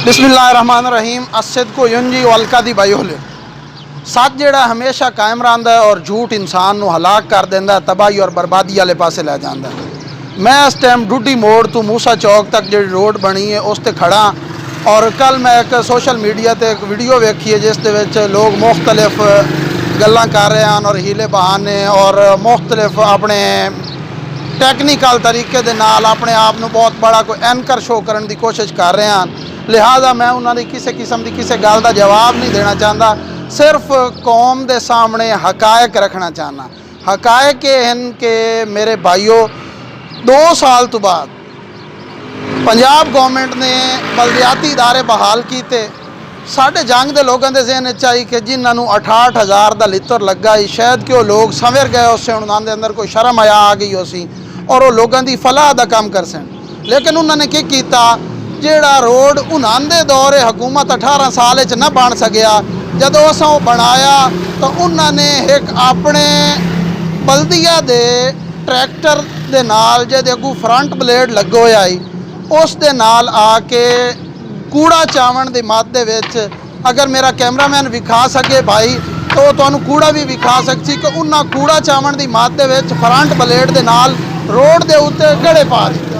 बिस्मिल्लाहिर्रहमानिर्रहीम। अस्सद को युंजी वलका दी बायोले सच जेड़ा हमेशा कायम रहिंदा है और झूठ इंसान नू हलाक कर देंदा है, तबाही और बर्बादी वाले पासे लै जांदा है। मैं इस टाइम डुडी मोड़ तो मूसा चौक तक जी रोड बनी है उस ते खड़ा और कल मैं एक सोशल मीडिया ते एक वीडियो वेखी है जिस दे विच लोग मुख्तलिफ गल्लां कर रहे हैं और हीले बहाने और मुख्तलिफ अपने टैक्नीकल तरीके दे नाल अपने आप नू बहुत बड़ा कोई एंकर शो करने की कोशिश कर रहे हैं। लिहाजा मैं उन्होंने किसी किस्म की किसी गल का जवाब नहीं देना चाहता, सिर्फ कौम के सामने हकायक रखना चाहना। हकायक ये हैं कि मेरे भाईओ 2 साल तो बाद पंजाब गवर्नमेंट ने बलदियाती इदारे बहाल किए। साढ़े जंग के लोगों के जहन आई कि जिन्होंने 68,000 का लित्र लगा ही शायद कि वो लोग संवर गए उससे उन्होंने अंदर कोई शर्म आया आ गई उसी और वो लोगों की फलाह का काम कर सन। लेकिन उन्होंने की किया, जेड़ा रोड उन्होंने दौरे हुकूमत 18 साल न बन सकिया, जदों असां वो बनाया तो उन्होंने एक अपने बल्दिया दे ट्रैक्टर दे नाल जे अगू फ्रंट ब्लेड लगे होया ही उस दे नाल आके कूड़ा चावण की मद दे विच अगर मेरा कैमरामैन विखा सके भाई तो तुहानूं कूड़ा भी विखा सकती कि उन्हां कूड़ा चावण की मद दे विच फ्रंट ब्लेड दे नाल रोड के उत्ते गड़े पा दिते।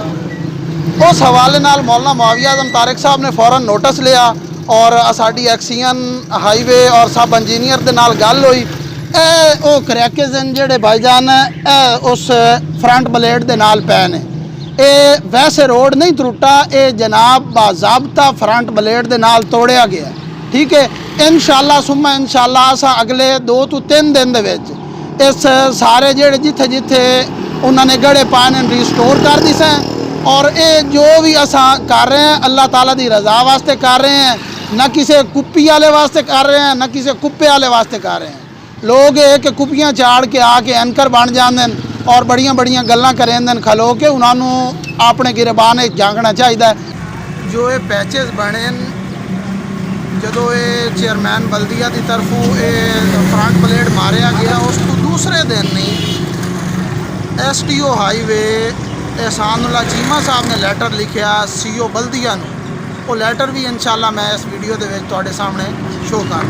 उस हवाले नाल मौलाना मुआविया आज़म तारिक साहब ने फौरन नोटिस लिया और साडी एक्सीयन हाईवे और सब इंजीनियर के नाल गल हुई। वो क्रैकेज जेडे भाईजान उस फ्रंट ब्लेड के नाल पै ने, ये वैसे रोड नहीं त्रुटा, ये जनाब बाज़ाब्ता फ्रंट ब्लेड के नाल तोड़िया गया। ठीक है, इंशाअल्लाह सुम्मा इंशाअल्लाह असा अगले 2 तो 3 दिन दे विच इस सारे जेडे जिथे जिथे उन्होंने गड़े पाए ने रिस्टोर कर दी सैं और ये जो भी असा कर रहे हैं अल्लाह ताला की रज़ा वास्ते कर रहे हैं, न किसी कुप्पी वाले वास्ते कर रहे हैं न किसी कुप्पे वाले वास्ते कर रहे हैं। लोग एक कुप्पियाँ चाड़ के आके एंकर बन जाते हैं और बड़िया बड़िया गल्लां करेंदे खलो के उन्होंने अपने गिरबान झांकना चाहिए। जो ये पैचेस बने जो ये चेयरमैन बल्दिया की तरफों ये फ्रंट ब्लेड मारिया गया उस तो दूसरे दिन नहीं SDO हाईवे एहसानुल्लाह चीमा साहब ने लैटर लिखा CO बल्दिया नूं। वो लैटर भी इंशाअल्लाह मैं इस वीडियो के तुहाडे सामने शो कर